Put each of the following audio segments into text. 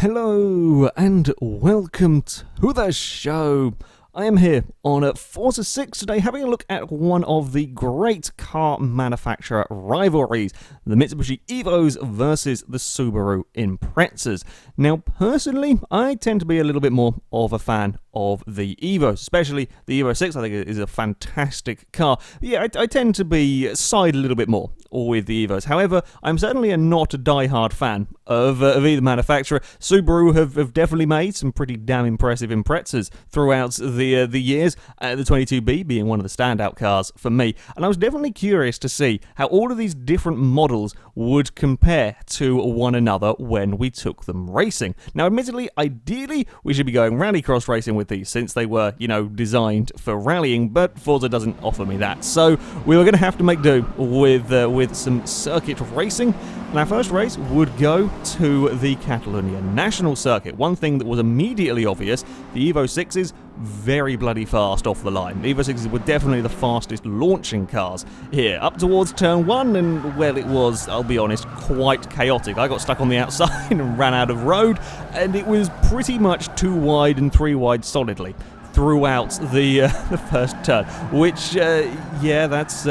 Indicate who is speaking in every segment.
Speaker 1: Hello and welcome to the show. I am here on Forza 6 today having a look at one of the great car manufacturer rivalries, the Mitsubishi Evos versus the Subaru Imprezas. Now personally, I tend to be a little bit more of a fan of the Evos, especially the Evo 6. I think it is a fantastic car. Yeah, I tend to be side a little bit more with the Evos. However, I'm certainly not a die-hard fan of either manufacturer. Subaru have definitely made some pretty damn impressive Imprezas throughout the years, the 22B being one of the standout cars for me. And I was definitely curious to see how all of these different models would compare to one another when we took them racing. Now, admittedly, ideally, we should be going rallycross racing with these, since they were, designed for rallying, but Forza doesn't offer me that. So we were going to have to make do with some circuit racing. And our first race would go to the Catalonia National Circuit. One thing that was immediately obvious, the Evo 6s, very bloody fast off the line. The Evo 6s were definitely the fastest launching cars here. Up towards turn 1, and, well, it was, I'll be honest, quite chaotic. I got stuck on the outside and ran out of road, and it was pretty much 2 wide and 3 wide solidly throughout the first turn, which, that's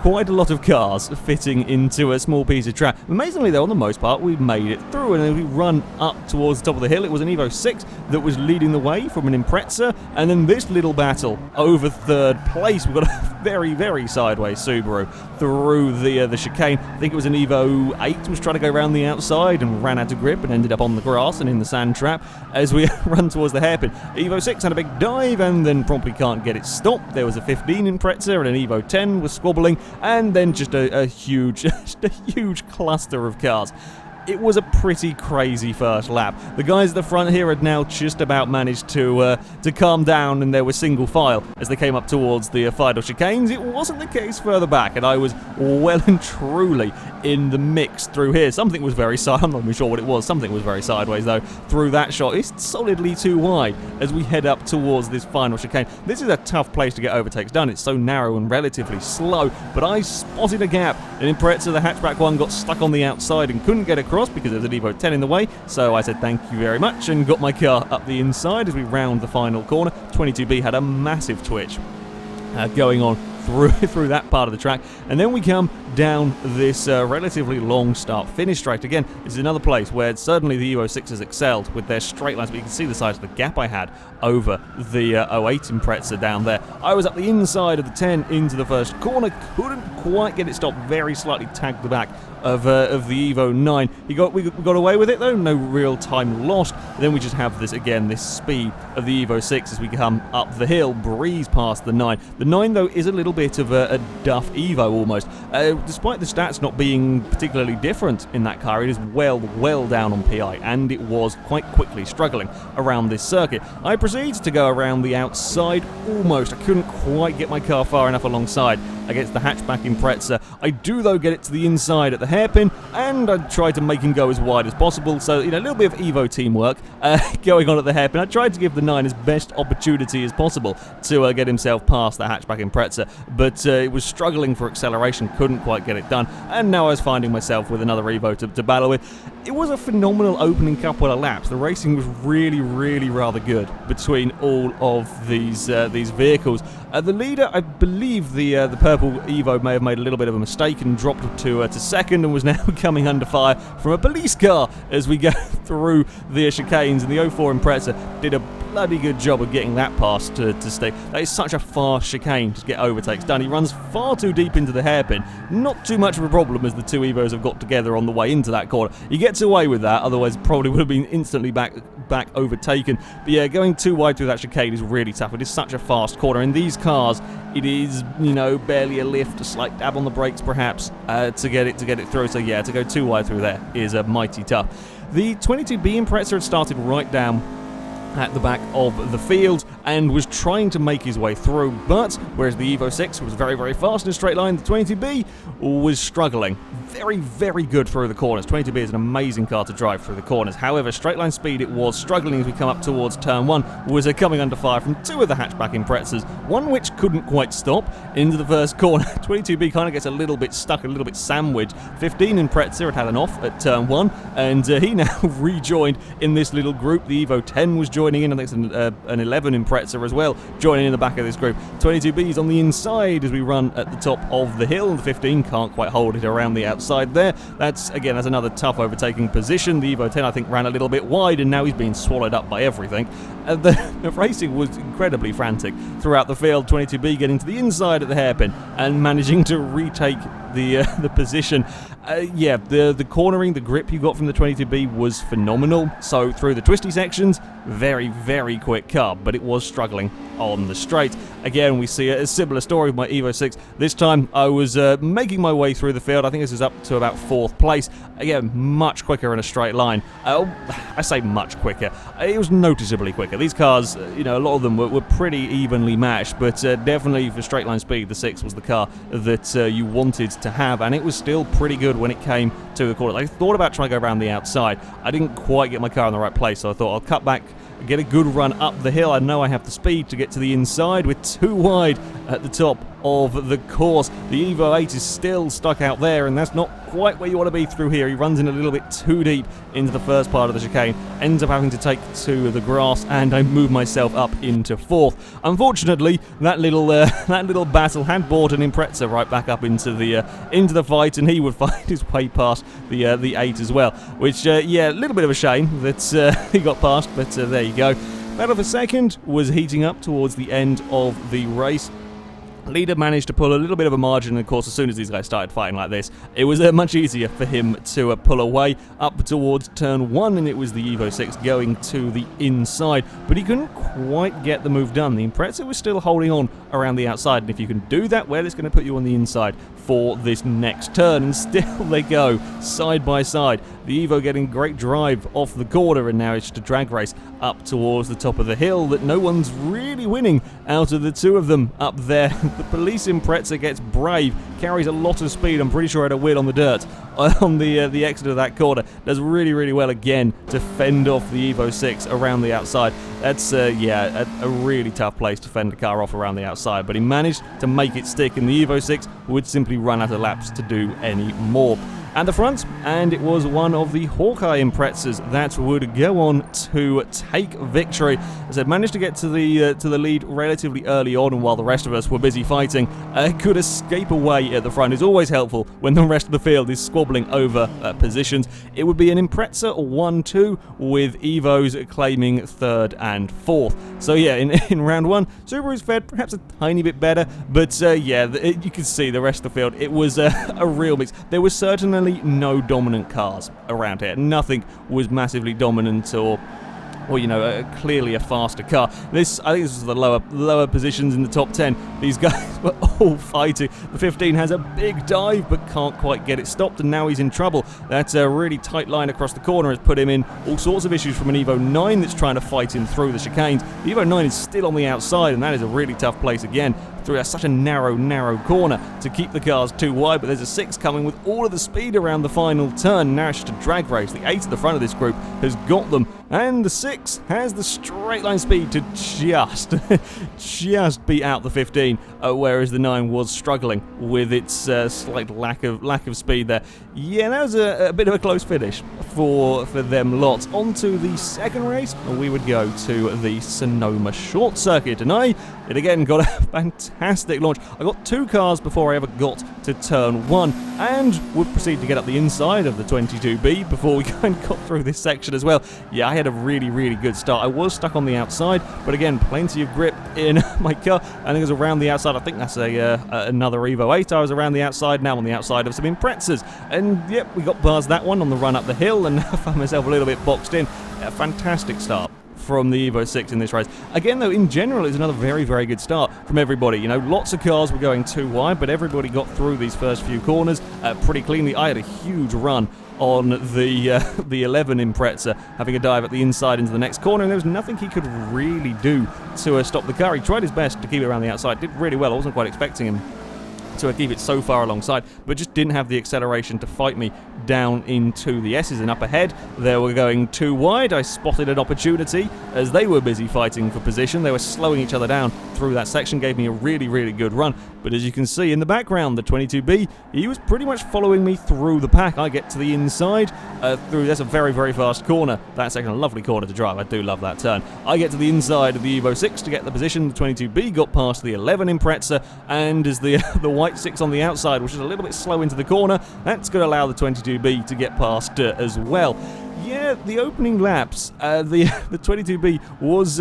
Speaker 1: quite a lot of cars fitting into a small piece of track. Amazingly though, on the most part, we made it through, and then we run up towards the top of the hill. It was an Evo 6 that was leading the way from an Impreza, and then this little battle over third place. We've got a very, very sideways Subaru through the chicane. I think it was an Evo 8 was trying to go around the outside and ran out of grip and ended up on the grass and in the sand trap as we run towards the hairpin. Evo 6 had a big dive and then promptly can't get it stopped. There was a 15 Impreza and an Evo 10 was squabbling, and then just a huge cluster of cars. It was a pretty crazy first lap. The guys at the front here had now just about managed to calm down, and there was single file as they came up towards the final chicanes. It wasn't the case further back, and I was well and truly in the mix through here. Something was very I'm not even sure what it was. Something was very sideways though through that shot. It's solidly 2 wide as we head up towards this final chicane. This is a tough place to get overtakes done. It's so narrow and relatively slow, but I spotted a gap. An Impreza, the hatchback one, got stuck on the outside and couldn't get across because there was an Evo 10 in the way, so I said thank you very much and got my car up the inside as we round the final corner. 22B had a massive twitch going on through that part of the track, and then we come down this relatively long start-finish straight. Again, this is another place where certainly the Evo 6s excelled with their straight lines, but you can see the size of the gap I had over the 08 Impreza down there. I was up the inside of the 10 into the first corner, couldn't quite get it stopped, very slightly tagged the back of the Evo 9. We got away with it though, no real time lost. Then we just have this speed of the Evo 6 as we come up the hill, breeze past the 9. The 9 though is a little bit of a duff Evo almost. Despite the stats not being particularly different in that car, it is well down on PI, and it was quite quickly struggling around this circuit. I proceeded to go around the outside almost. I couldn't quite get my car far enough alongside against the hatchback Impreza. I do though get it to the inside at the hairpin, and I tried to make him go as wide as possible, so a little bit of Evo teamwork going on at the hairpin. I tried to give the 9 his best opportunity as possible to get himself past the hatchback Impreza, but it was struggling for acceleration, couldn't quite get it done, and now I was finding myself with another Evo to battle with. It was a phenomenal opening couple of laps. The racing was really rather good between all of these vehicles. The leader, I believe the purple Evo may have made a little bit of a mistake and dropped to second, and was now coming under fire from a police car as we go through the chicanes, and the 04 Impreza did a bloody good job of getting that pass to stay. That is such a fast chicane to get overtakes done. He runs far too deep into the hairpin. Not too much of a problem as the 2 Evos have got together on the way into that corner. He gets away with that, otherwise probably would have been instantly back overtaken. But yeah, going too wide through that chicane is really tough. It is such a fast corner. In these cars, it is, barely a lift, a slight dab on the brakes perhaps to get it through. So yeah, to go too wide through there is mighty tough. The 22B Impreza had started right down at the back of the field, and was trying to make his way through, but whereas the Evo 6 was very, very fast in a straight line, the 22B was struggling. Very, very good through the corners. 22B is an amazing car to drive through the corners. However, straight line speed, it was struggling as we come up towards turn 1, was coming under fire from 2 of the hatchback Imprezas, one which couldn't quite stop into the first corner. 22B kind of gets a little bit stuck, a little bit sandwiched. 15 Impreza had an off at turn 1, and he now rejoined in this little group. The Evo 10 was joining in, I think it's an 11 Impreza as well, joining in the back of this group. 22B is on the inside as we run at the top of the hill. The 15 can't quite hold it around the outside there. That's another tough overtaking position. The Evo 10, I think, ran a little bit wide, and now he's being swallowed up by everything. The racing was incredibly frantic throughout the field. 22B getting to the inside at the hairpin and managing to retake the position. The cornering, the grip you got from the 22B was phenomenal. So through the twisty sections, very, very quick car, but it was struggling on the straight. Again, we see a similar story with my Evo 6. This time I was making my way through the field. I think this is up to about 4th place. Again, much quicker in a straight line. I say much quicker. It was noticeably quicker. These cars, a lot of them were pretty evenly matched, but definitely for straight line speed, the 6 was the car that you wanted to have, and it was still pretty good when it came to the corner. I thought about trying to go around the outside. I didn't quite get my car in the right place, so I thought I'll cut back, get a good run up the hill. I know I have the speed to get to the inside. We're too wide at the top of the course. The Evo 8 is still stuck out there, and that's not quite where you want to be through here. He runs in a little bit too deep into the first part of the chicane, ends up having to take to the grass, and I move myself up into 4th. Unfortunately, that little battle had brought an Impreza right back up into the fight, and he would find his way past the 8 as well, which a little bit of a shame that he got past, but there you go. Battle for second was heating up towards the end of the race. Leader managed to pull a little bit of a margin, and of course as soon as these guys started fighting like this, it was much easier for him to pull away up towards turn 1, and it was the Evo 6 going to the inside, but he couldn't quite get the move done. The Impreza was still holding on around the outside, and if you can do that, well, it's going to put you on the inside for this next turn, and still they go side by side. The Evo getting great drive off the corner, and now it's just a drag race up towards the top of the hill that no one's really winning out of the two of them up there. The police Impreza gets brave, carries a lot of speed. I'm pretty sure I had a wheel on the dirt on the exit of that corner. Does really, really well again to fend off the Evo 6 around the outside. That's a really tough place to fend a car off around the outside, but he managed to make it stick, and the Evo 6 would simply run out of laps to do any more. At the front, and it was one of the Hawkeye Imprezas that would go on to take victory. As I managed to get to the lead relatively early on, and while the rest of us were busy fighting, could escape away at the front. It's always helpful when the rest of the field is squabbling over positions. It would be an Impreza 1-2 with Evos claiming 3rd and 4th. So in round 1, Subaru's fared perhaps a tiny bit better, but you can see the rest of the field. It was a real mix. There was certainly no dominant cars around here. Nothing was massively dominant or clearly a faster car. I think this was the lower positions in the top 10. These guys were all fighting. The 15 has a big dive but can't quite get it stopped, and now he's in trouble. That's a really tight line across the corner has put him in all sorts of issues from an Evo 9 that's trying to fight him through the chicanes. The Evo 9 is still on the outside, and that is a really tough place again. Through such a narrow corner to keep the cars too wide, but there's a 6 coming with all of the speed around the final turn. Now it's just a drag race. The 8 at the front of this group has got them, and the 6 has the straight line speed to just beat out the 15, whereas the 9 was struggling with its slight lack of speed there. Yeah, that was a bit of a close finish for them lots. On to the second race, we would go to the Sonoma short circuit, and it again got a fantastic launch. I got 2 cars before I ever got to turn 1, and would proceed to get up the inside of the 22B before we kind of got through this section as well. Yeah, I had a really, really good start. I was stuck on the outside, but again, plenty of grip in my car. I think it was around the outside. I think that's another Evo 8. I was around the outside, now on the outside of some Imprezas. And yep, we got past that one on the run up the hill, and I found myself a little bit boxed in. A fantastic start from the Evo 6 in this race. Again, though, in general, it's another very, very good start from everybody. Lots of cars were going too wide, but everybody got through these first few corners pretty cleanly. I had a huge run on the 11 Impreza, having a dive at the inside into the next corner, and there was nothing he could really do to stop the car. He tried his best to keep it around the outside, did really well. I wasn't quite expecting him to keep it so far alongside, but just didn't have the acceleration to fight me down into the S's. And up ahead, they were going too wide. I spotted an opportunity as they were busy fighting for position. They were slowing each other down through that section, gave me a really, really good run. But as you can see in the background, the 22B, he was pretty much following me through the pack. I get to the inside, that's a very, very fast corner. That's a lovely corner to drive. I do love that turn. I get to the inside of the Evo 6 to get the position. The 22B got past the 11 Impreza, and as the white 6 on the outside, which is a little bit slow into the corner, that's going to allow the 22B to get past as well. Yeah, the opening laps, the 22B was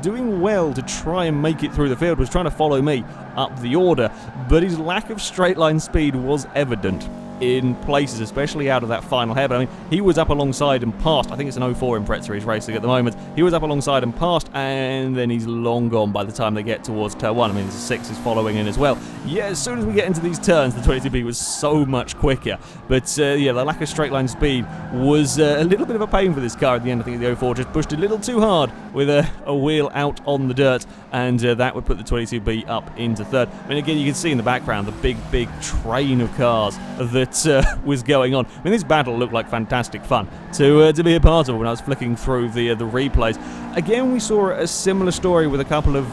Speaker 1: doing well to try and make it through the field, was trying to follow me up the order, but his lack of straight line speed was evident in places, especially out of that final hairpin. I mean, he was up alongside and past. I think it's an 04 Impreza he's racing at the moment. He was up alongside and past, and then he's long gone by the time they get towards turn 1. I mean, the 6 is following in as well. Yeah, as soon as we get into these turns, the 22B was so much quicker. But yeah, the lack of straight line speed was a little bit of a pain for this car at the end. I think the 04 just pushed a little too hard with a wheel out on the dirt, and that would put the 22B up into third. I mean, again, you can see in the background the big train of cars that was going on. I mean, this battle looked like fantastic fun to be a part of when I was flicking through the replays. Again, we saw a similar story with a couple of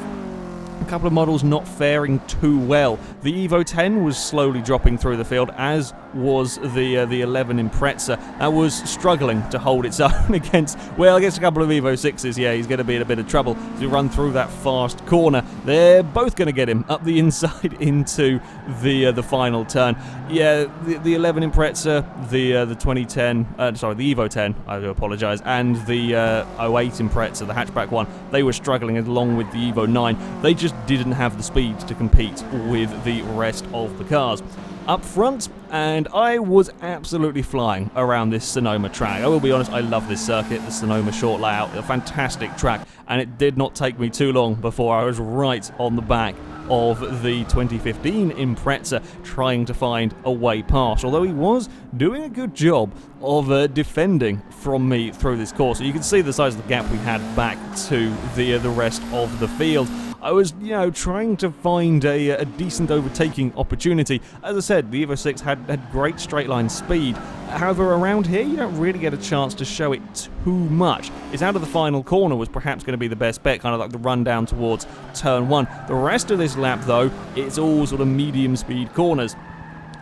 Speaker 1: models not faring too well. The Evo 10 was slowly dropping through the field, as was the 11 Impreza. That was struggling to hold its own against a couple of Evo 6s. Yeah, he's going to be in a bit of trouble to run through that fast corner. They're both going to get him up the inside into the final turn. Yeah, the 11 Impreza, the 2010, the Evo 10, I do apologise, and the 08 Impreza, the hatchback one, they were struggling along with the Evo 9. They just didn't have the speed to compete with the rest of the cars up front, and I was absolutely flying around this Sonoma track. I will be honest, I love this circuit, the Sonoma short layout, a fantastic track, and it did not take me too long before I was right on the back of the 2015 Impreza, trying to find a way past, although he was doing a good job of defending from me through this course. So you can see the size of the gap we had back to the rest of the field. I was, trying to find a decent overtaking opportunity. As I said, the Evo 6 had great straight line speed. However, around here, you don't really get a chance to show it too much. It's out of the final corner was perhaps going to be the best bet, kind of like the run down towards turn 1. The rest of this lap, though, it's all sort of medium speed corners.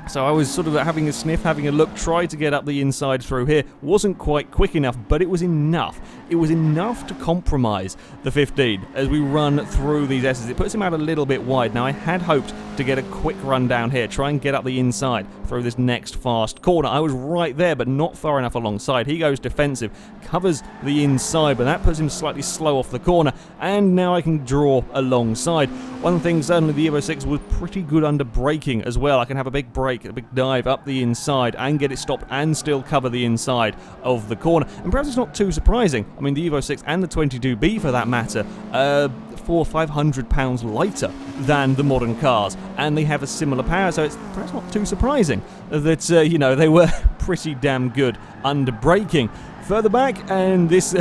Speaker 1: So I was sort of having a sniff, having a look, tried to get up the inside through here. Wasn't quite quick enough, but it was enough. It was enough to compromise the 15 as we run through these S's. It puts him out a little bit wide. Now, I had hoped to get a quick run down here, try and get up the inside through this next fast corner. I was right there, but not far enough alongside. He goes defensive, covers the inside, but that puts him slightly slow off the corner, and now I can draw alongside. One thing, certainly the Evo 6 was pretty good under braking as well. I can have a big brake, a big dive up the inside and get it stopped and still cover the inside of the corner. And perhaps it's not too surprising. I mean, the Evo 6 and the 22B for that matter, 400-500 pounds lighter than the modern cars, and they have a similar power, so it's perhaps not too surprising that they were pretty damn good under braking. Further back, and this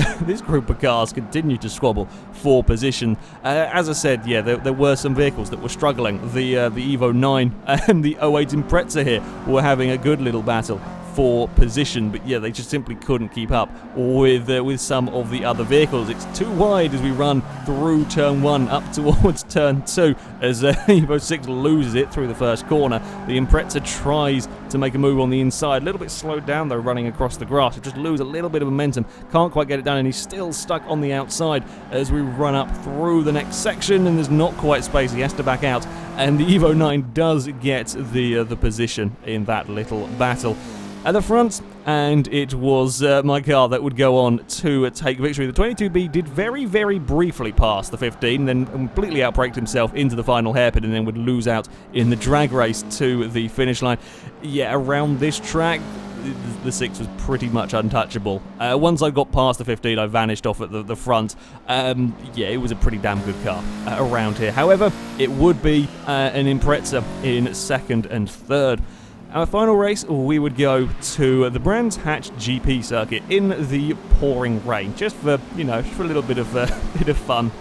Speaker 1: group of cars continue to squabble for position. As I said, yeah, there were some vehicles that were struggling. The Evo 9 and the 08 Impreza here were having a good little battle for position, but yeah, they just simply couldn't keep up with some of the other vehicles. It's too wide as we run through turn 1 up towards turn 2 as Evo 6 loses it through the first corner. The Impreza tries to make a move on the inside, a little bit slowed down though running across the grass. Just lose a little bit of momentum, can't quite get it done, and he's still stuck on the outside as we run up through the next section, and there's not quite space. He has to back out, and the Evo 9 does get the position in that little battle at the front, and it was my car that would go on to take victory. The 22B did very, very briefly pass the 15, then completely outbraked himself into the final hairpin, and then would lose out in the drag race to the finish line. Yeah, around this track, the 6 was pretty much untouchable. Once I got past the 15, I vanished off at the front. Yeah, it was a pretty damn good car around here. However, it would be an Impreza in second and third. Our final race, we would go to the Brands Hatch GP circuit in the pouring rain, just for, for a little bit of fun.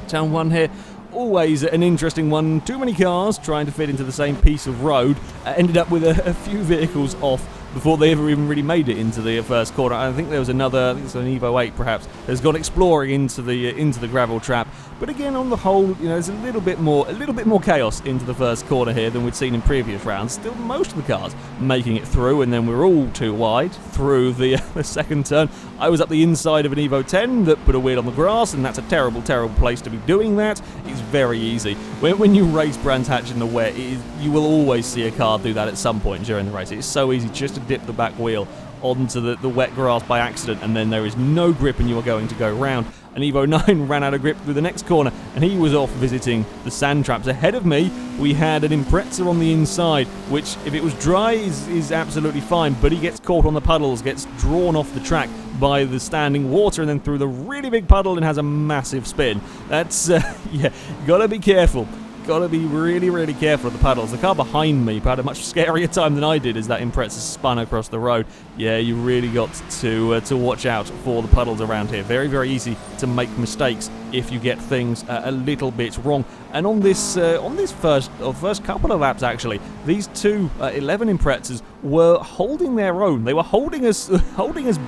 Speaker 1: Turn 1 here, always an interesting one. Too many cars trying to fit into the same piece of road. Ended up with a few vehicles off before they ever even really made it into the first corner. I think there was another, I think it's an Evo 8 perhaps, has gone exploring into the gravel trap. But again, on the whole, there's a little bit more chaos into the first corner here than we'd seen in previous rounds. Still, most of the cars making it through, and then we're all too wide through the second turn. I was up the inside of an Evo 10 that put a wheel on the grass, and that's a terrible, terrible place to be doing that. It's very easy. When you race Brands Hatch in the wet, you will always see a car do that at some point during the race. It's so easy just to dip the back wheel onto the wet grass by accident, and then there is no grip and you are going to go round. An Evo 9 ran out of grip through the next corner, and he was off visiting the sand traps. Ahead of me, we had an Impreza on the inside, which, if it was dry, is absolutely fine, but he gets caught on the puddles, gets drawn off the track by the standing water, and then through the really big puddle and has a massive spin. That's, gotta be careful. Got to be really, really careful of the puddles. The car behind me had a much scarier time than I did as that Impreza spun across the road. Yeah, you really got to watch out for the puddles around here. Very, very easy to make mistakes if you get things a little bit wrong. And on this first couple of laps, actually, these two 11 Imprezas were holding their own. They were holding us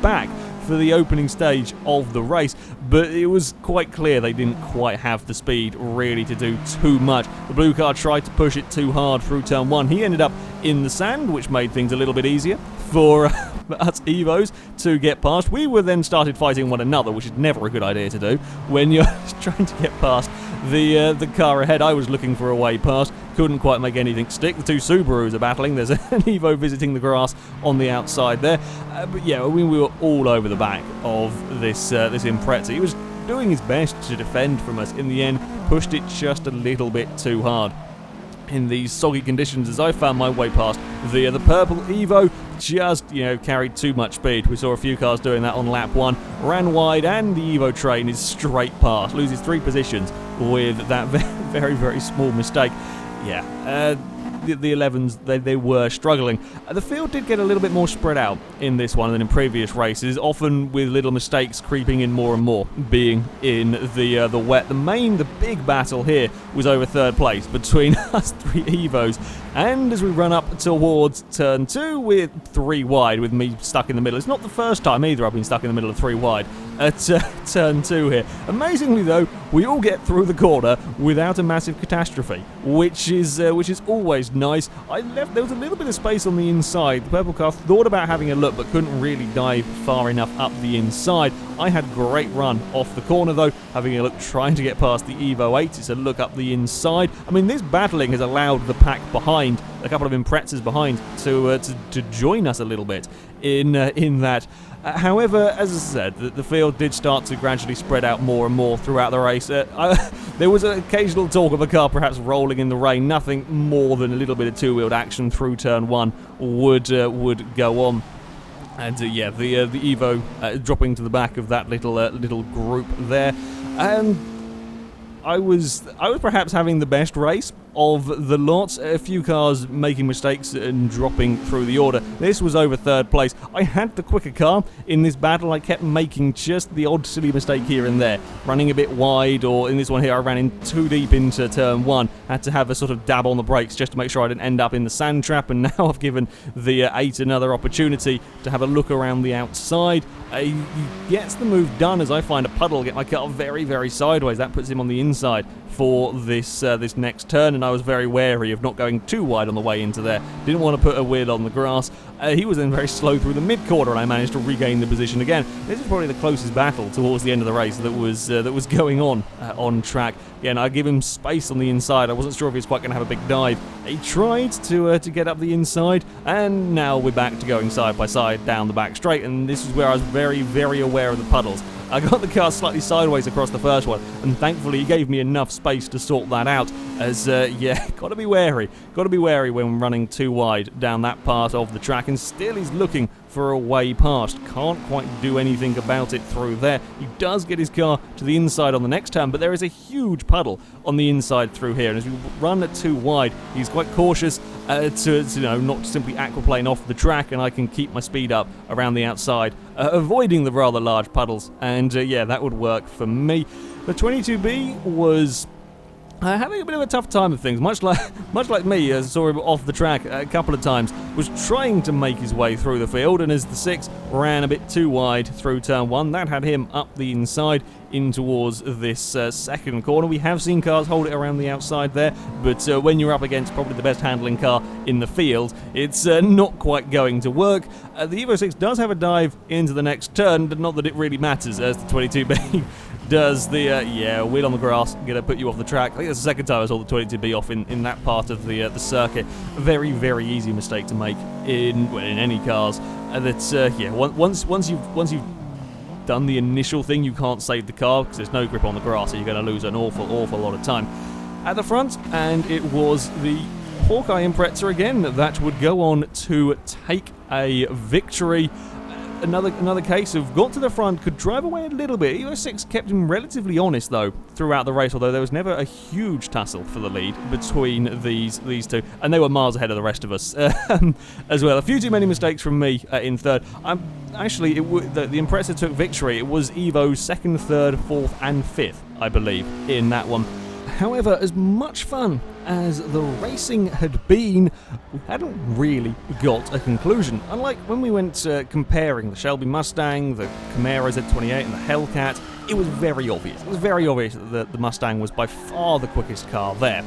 Speaker 1: back for the opening stage of the race, but it was quite clear they didn't quite have the speed really to do too much. The blue car tried to push it too hard through turn 1. He ended up in the sand, which made things a little bit easier for us Evos to get past. We were then started fighting one another, which is never a good idea to do when you're trying to get past the car ahead. I was looking for a way past, couldn't quite make anything stick. The two Subarus are battling. There's an Evo visiting the grass on the outside there. But yeah, we were all over the back of this Impreza. He was doing his best to defend from us. In the end, pushed it just a little bit too hard. In these soggy conditions, as I found my way past the purple Evo, just carried too much speed. We saw a few cars doing that on lap 1, ran wide, and the Evo train is straight past, loses 3 positions with that very, very small mistake. Yeah, the 11s, they were struggling. The field did get a little bit more spread out in this one than in previous races, often with little mistakes creeping in more and more, being in the wet. The big battle here was over third place between us 3 Evos, and as we run up towards turn 2, we're 3 wide with me stuck in the middle. It's not the first time either I've been stuck in the middle of 3 wide at turn 2 here. Amazingly though, we all get through the corner without a massive catastrophe, which is always nice. There was a little bit of space on the inside. The purple car thought about having a look but couldn't really dive far enough up the inside. I had great run off the corner though, having a look, trying to get past the Evo 8. It's a look up the inside. I mean, this battling has allowed the pack behind, a couple of Imprezas behind, to join us a little bit in that. However, as I said, the field did start to gradually spread out more and more throughout the race. There was an occasional talk of a car perhaps rolling in the rain. Nothing more than a little bit of two-wheeled action through turn 1 would go on. And yeah, the Evo dropping to the back of that little group there. And I was perhaps having the best race of the lot. A few cars making mistakes and dropping through the order. This was over third place. I had the quicker car in this battle. I kept making just the odd silly mistake here and there, running a bit wide, or in this one here I ran in too deep into turn 1. Had to have a sort of dab on the brakes just to make sure I didn't end up in the sand trap, and now I've given the 8 another opportunity to have a look around the outside. He gets the move done as I find a puddle, get my car very, very sideways. That puts him on the inside for this next turn, and I was very wary of not going too wide on the way into there. Didn't want to put a wheel on the grass. He was then very slow through the mid-corner, and I managed to regain the position again. This is probably the closest battle towards the end of the race that was going on track. Again, I give him space on the inside. I wasn't sure if he was quite going to have a big dive. He tried to get up the inside, and now we're back to going side by side down the back straight, and this is where I was very, very aware of the puddles. I got the car slightly sideways across the first one, and thankfully he gave me enough space to sort that out, as, yeah, got to be wary when running too wide down that part of the track, and still he's looking for a way past. Can't quite do anything about it through there. He does get his car to the inside on the next turn, but there is a huge puddle on the inside through here. And as we run at too wide, he's quite cautious to not simply aquaplane off the track, and I can keep my speed up around the outside, avoiding the rather large puddles. And yeah, that would work for me. The 22B was having a bit of a tough time of things, much like me. Saw him off the track a couple of times, was trying to make his way through the field, and as the 6 ran a bit too wide through turn 1, that had him up the inside in towards this second corner. We have seen cars hold it around the outside there, but when you're up against probably the best handling car in the field, it's not quite going to work. The Evo 6 does have a dive into the next turn, but not that it really matters, as the 22B does the wheel on the grass, gonna put you off the track. I think that's the second time I saw the 22B off in that part of the circuit. Very, very easy mistake to make in any cars. Once you've done the initial thing, you can't save the car because there's no grip on the grass, so you're going to lose an awful lot of time. At the front, and it was the Hawkeye Impreza again that would go on to take a victory. Another case of got to the front, could drive away a little bit. Evo 6 kept him relatively honest though throughout the race, although there was never a huge tussle for the lead between these two, and they were miles ahead of the rest of us as well. A few too many mistakes from me in third. The Impreza took victory. It was Evo's second, third, fourth, and fifth, I believe, in that one. However, as much fun as the racing had been, we hadn't really got a conclusion. Unlike when we went comparing the Shelby Mustang, the Camaro Z28, and the Hellcat, it was very obvious. It was very obvious that the Mustang was by far the quickest car there.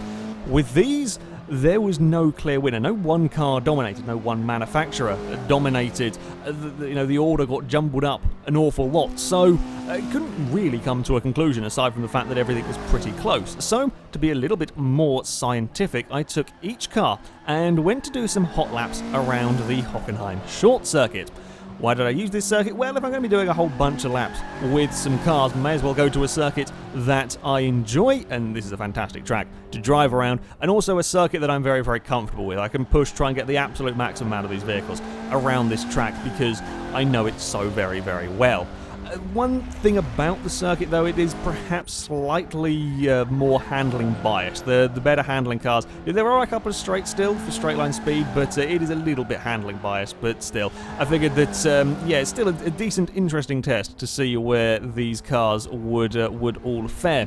Speaker 1: With these, there was no clear winner. No one car dominated. No one manufacturer dominated. The order got jumbled up an awful lot. So it couldn't really come to a conclusion aside from the fact that everything was pretty close. So to be a little bit more scientific, I took each car and went to do some hot laps around the Hockenheim short circuit. Why did I use this circuit? Well, if I'm going to be doing a whole bunch of laps with some cars, may as well go to a circuit that I enjoy, and this is a fantastic track to drive around, and also a circuit that I'm very, very comfortable with. I can try and get the absolute maximum amount of these vehicles around this track because I know it so very, very well. One thing about the circuit, though, it is perhaps slightly more handling biased. The better handling cars, there are a couple of straights still for straight line speed, but it is a little bit handling biased. But still, I figured that it's still a decent, interesting test to see where these cars would all fare.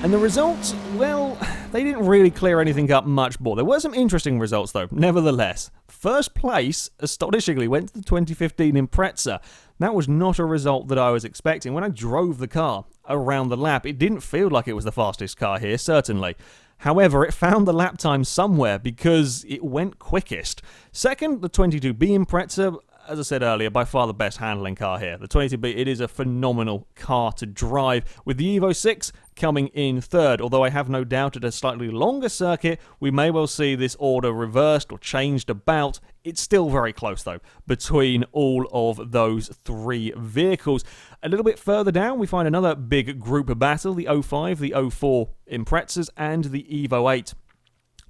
Speaker 1: And the results, well, they didn't really clear anything up much more. There were some interesting results, though, nevertheless. First place, astonishingly, went to the 2015 Impreza. That was not a result that I was expecting. When I drove the car around the lap, it didn't feel like it was the fastest car here, certainly. However, it found the lap time somewhere because it went quickest. Second, the 22B Impreza. As I said earlier, by far the best handling car here. The 22B, it is a phenomenal car to drive, with the Evo 6 coming in third. Although I have no doubt at a slightly longer circuit, we may well see this order reversed or changed about. It's still very close, though, between all of those three vehicles. A little bit further down, we find another big group battle, the 05, the 04 Imprezas, and the Evo 8.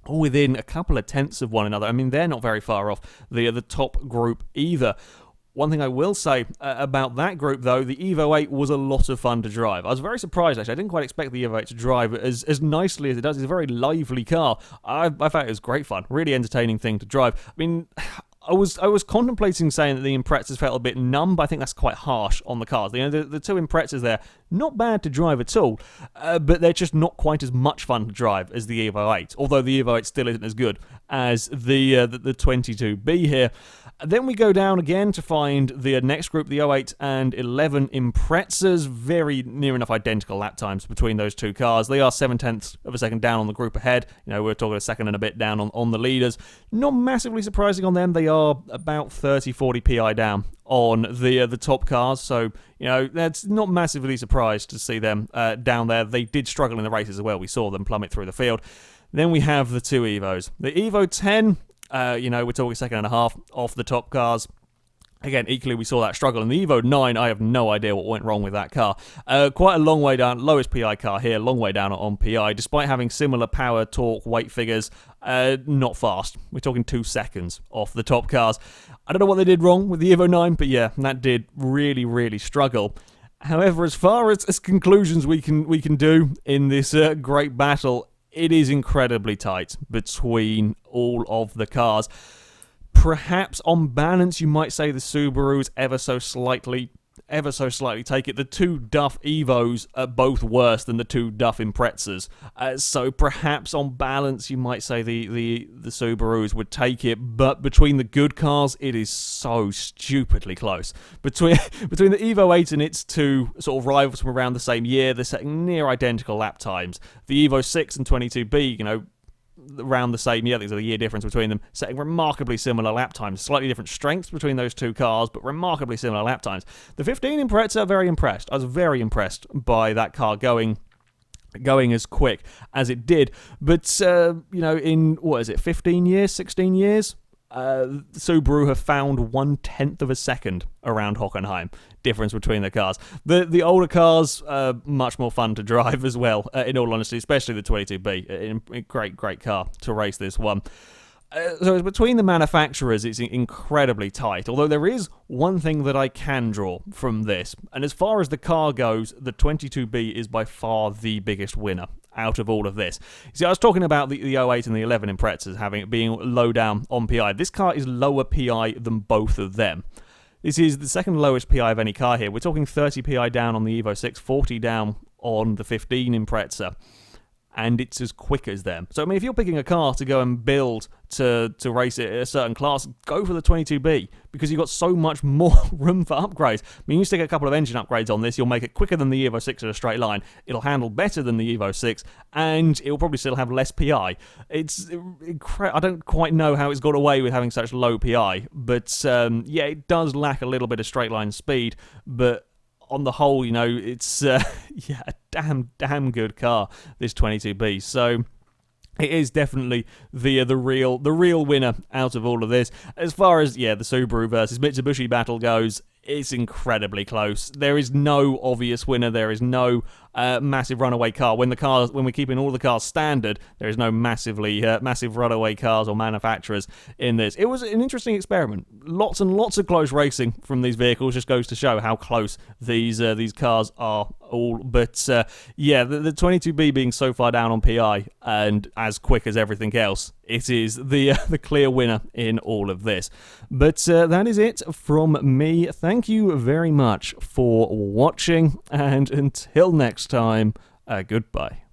Speaker 1: All within a couple of tenths of one another. I mean, they're not very far off the top group either. One thing I will say about that group, though, the Evo 8 was a lot of fun to drive. I was very surprised, actually. I didn't quite expect the Evo 8 to drive as nicely as it does. It's a very lively car. I found it was great fun. Really entertaining thing to drive. I mean, I was contemplating saying that the Imprezas felt a bit numb, but I think that's quite harsh on the cars. The two Imprezas there, not bad to drive at all, but they're just not quite as much fun to drive as the Evo 8, although the Evo 8 still isn't as good as the 22B here. Then we go down again to find the next group, the 08 and 11 Imprezas, very near enough identical lap times between those two cars. They are 7/10 of a second down on the group ahead. We're talking a second and a bit down on the leaders. Not massively surprising on them. They are about 30-40 PI down on the top cars, so that's not massively surprised to see them down there. They did struggle in the races as well. We saw them plummet through the field. Then we have the two Evos. The Evo 10, we're talking a second and a half off the top cars. Again, equally, we saw that struggle. In the Evo 9, I have no idea what went wrong with that car. Quite a long way down, lowest PI car here, long way down on PI, despite having similar power, torque, weight figures, not fast. We're talking 2 seconds off the top cars. I don't know what they did wrong with the Evo 9, but yeah, that did really, really struggle. However, as far as conclusions we can do in this great battle, it is incredibly tight between all of the cars. Perhaps on balance, you might say the Subarus ever so slightly take it. The 2 Duff Evos are both worse than the 2 Duff Imprezas. So perhaps on balance, you might say the Subarus would take it. But between the good cars, it is so stupidly close. Between the Evo 8 and its 2 sort of rivals from around the same year, they're setting near identical lap times. The Evo 6 and 22B, around the same year, there's a year difference between them, setting remarkably similar lap times. Slightly different strengths between those 2 cars, but remarkably similar lap times. The 15 Impreza, very impressed. I was very impressed by that car going as quick as it did. But, in, 15 years, 16 years? Subaru have found 1/10 of a second around Hockenheim difference between the cars. The older cars are much more fun to drive as well, in all honesty, especially the 22B. A great car to race this one. So between the manufacturers, it's incredibly tight, although there is one thing that I can draw from this, and as far as the car goes, the 22B is by far the biggest winner out of all of this. See, I was talking about the 08 and the 11 Imprezas being low down on PI. This car is lower PI than both of them. This is the second lowest PI of any car here. We're talking 30 PI down on the Evo 6, 40 down on the 15 Impreza. And it's as quick as them. So, I mean, if you're picking a car to go and build to race it at a certain class, go for the 22B, because you've got so much more room for upgrades. I mean, you stick a couple of engine upgrades on this, you'll make it quicker than the Evo 6 in a straight line, it'll handle better than the Evo 6, and it'll probably still have less PI. It's I don't quite know how it's got away with having such low PI, but yeah, it does lack a little bit of straight line speed, but on the whole, it's a damn good car, this 22B. So it is definitely the real winner out of all of this. As far as the Subaru versus Mitsubishi battle goes, it's incredibly close. There is no obvious winner. There is no massive runaway car. When we're keeping all the cars standard, there is no massive runaway cars or manufacturers in this. It was an interesting experiment. Lots and lots of close racing from these vehicles. Just goes to show how close these cars are all. But the 22B being so far down on PI and as quick as everything else, it is the clear winner in all of this. But that is it from me. Thank you very much for watching, and until next time, goodbye.